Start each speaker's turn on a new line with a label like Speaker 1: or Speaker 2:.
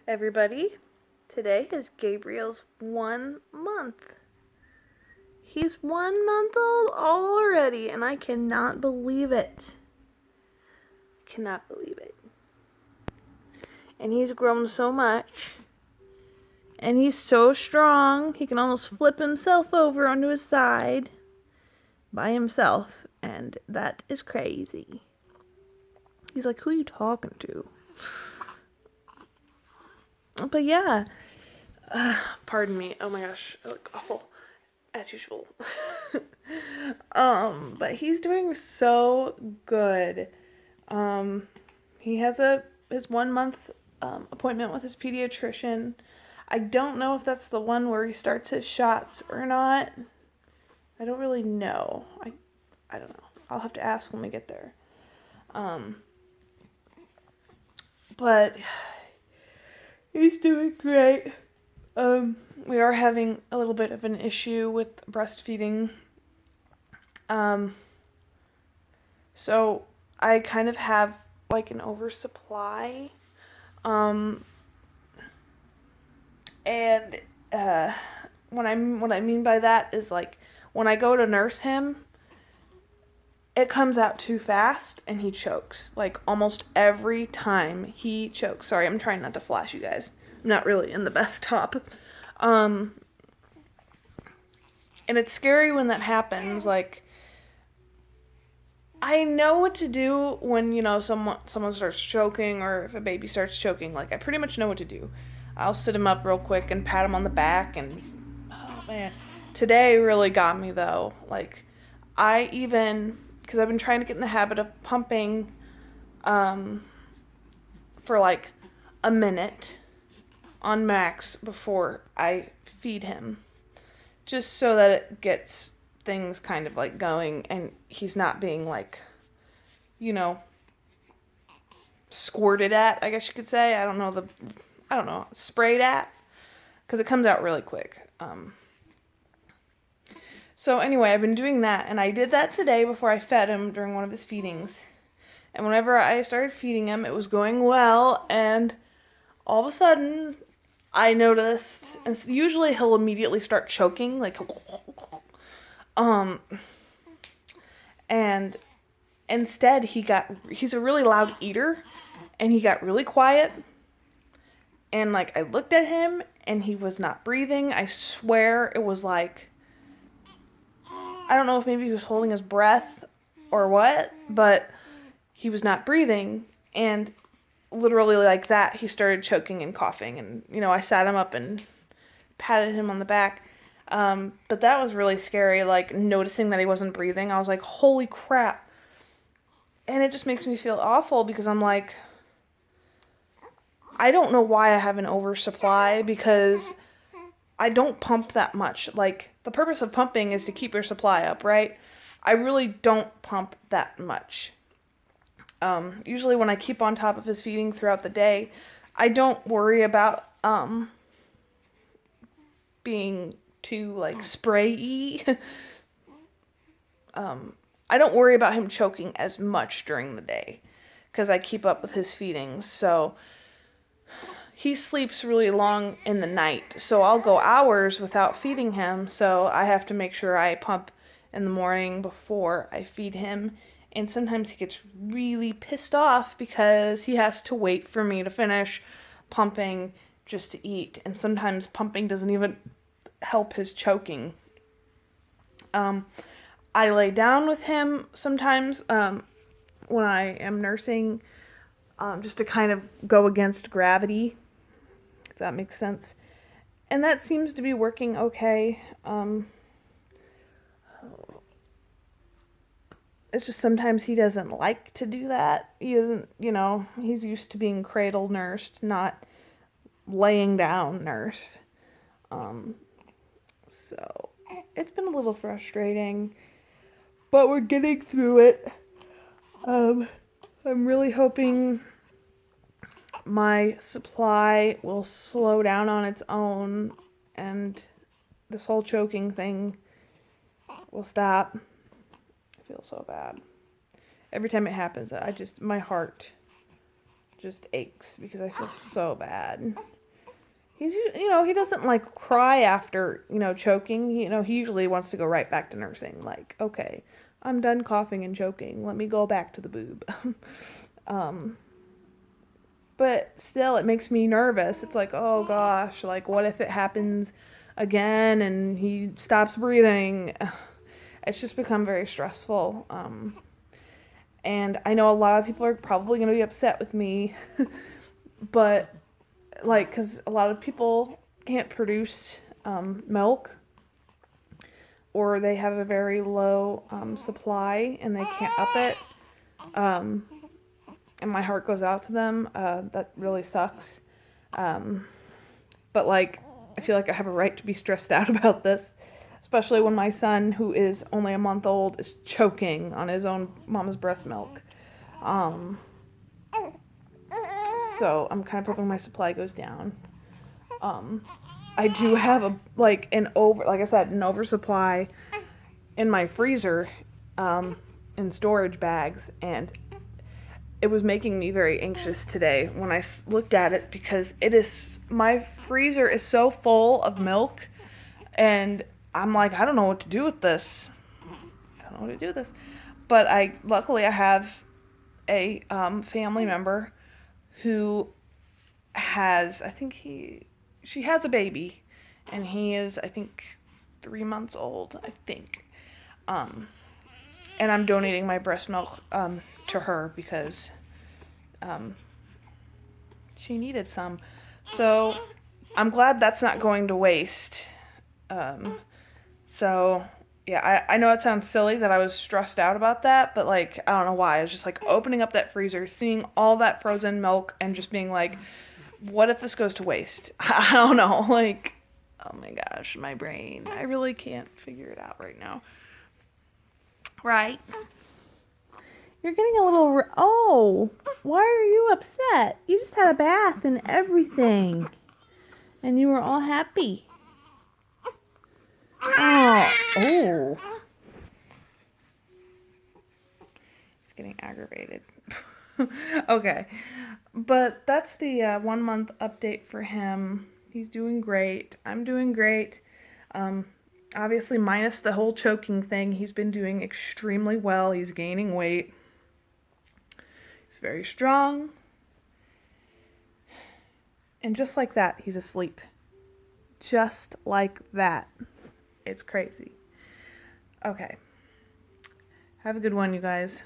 Speaker 1: everybody. Today is Gabriel's 1 month. He's 1 month old already, and I cannot believe it. Cannot believe it. And he's grown so much. And he's so strong, he can almost flip himself over onto his side by himself. And that is crazy. He's like, who are you talking to? But yeah. Pardon me. Oh my gosh, I look awful. As usual. But he's doing so good. He has his 1 month appointment with his pediatrician. I don't know if that's the one where he starts his shots or not. I don't really know. I don't know. I'll have to ask when we get there. But he's doing great. We are having a little bit of an issue with breastfeeding. So I kind of have like an oversupply. And what I mean by that is like when I go to nurse him, it comes out too fast and he chokes. Like almost every time he chokes. Sorry, I'm trying not to flash you guys. I'm not really in the best top. And it's scary when that happens. Like, I know what to do when, someone starts choking or if a baby starts choking. Like, I pretty much know what to do. I'll sit him up real quick and pat him on the back and, oh man. Today really got me though. Like, because I've been trying to get in the habit of pumping, for like a minute on max before I feed him. Just so that it gets things kind of like going and he's not being like, squirted at, I guess you could say. I don't know, sprayed at, because it comes out really quick. So anyway, I've been doing that, and I did that today before I fed him during one of his feedings. And whenever I started feeding him, it was going well, and all of a sudden, I noticed, and usually he'll immediately start choking, like, and instead he's a really loud eater, and he got really quiet, and like, I looked at him, and he was not breathing. I swear it was like, I don't know if maybe he was holding his breath or what, but he was not breathing, and literally like that, he started choking and coughing, and, I sat him up and patted him on the back, but that was really scary, like, noticing that he wasn't breathing. I was like, holy crap, and it just makes me feel awful, because I'm like, I don't know why I have an oversupply, because I don't pump that much. Like, the purpose of pumping is to keep your supply up, right? I really don't pump that much. Usually when I keep on top of his feeding throughout the day, I don't worry about being too like spray-y. I don't worry about him choking as much during the day because I keep up with his feedings. So he sleeps really long in the night, so I'll go hours without feeding him. So I have to make sure I pump in the morning before I feed him. And sometimes he gets really pissed off because he has to wait for me to finish pumping just to eat. And sometimes pumping doesn't even help his choking. I lay down with him sometimes when I am nursing, just to kind of go against gravity, if that makes sense. And that seems to be working okay. It's just sometimes he doesn't like to do that. He doesn't, he's used to being cradle nursed, not laying down nurse. So it's been a little frustrating, but we're getting through it. I'm really hoping my supply will slow down on its own and this whole choking thing will stop. I feel so bad. Every time it happens, my heart just aches because I feel so bad. he doesn't like cry after, choking. He usually wants to go right back to nursing. Like, okay, I'm done coughing and choking. Let me go back to the boob. um, but still, it makes me nervous. It's like, oh gosh, like what if it happens again and he stops breathing? It's just become very stressful. And I know a lot of people are probably going to be upset with me, but like, because a lot of people can't produce milk, or they have a very low supply and they can't up it. And my heart goes out to them. That really sucks. But like, I feel like I have a right to be stressed out about this, especially when my son, who is only a month old, is choking on his own mama's breast milk. So I'm kind of hoping my supply goes down. I do have an oversupply in my freezer, in storage bags, and it was making me very anxious today when I looked at it, because my freezer is so full of milk, and I'm like, I don't know what to do with this. But luckily I have a family member who has, she has a baby, and he is, I think, 3 months old, I think. And I'm donating my breast milk to her because she needed some. So I'm glad that's not going to waste. So yeah, I know it sounds silly that I was stressed out about that, but like, I don't know why. I was just like opening up that freezer, seeing all that frozen milk, and just being like, what if this goes to waste? I don't know. Like, oh my gosh, my brain. I really can't figure it out right now. Right? You're getting a little... Oh, why are you upset? You just had a bath and everything. And you were all happy. Oh. He's getting aggravated. Okay. But that's the 1 month update for him. He's doing great. I'm doing great. Obviously, minus the whole choking thing, he's been doing extremely well. He's gaining weight. He's very strong. And just like that, he's asleep. Just like that. It's crazy. Okay. Have a good one, you guys.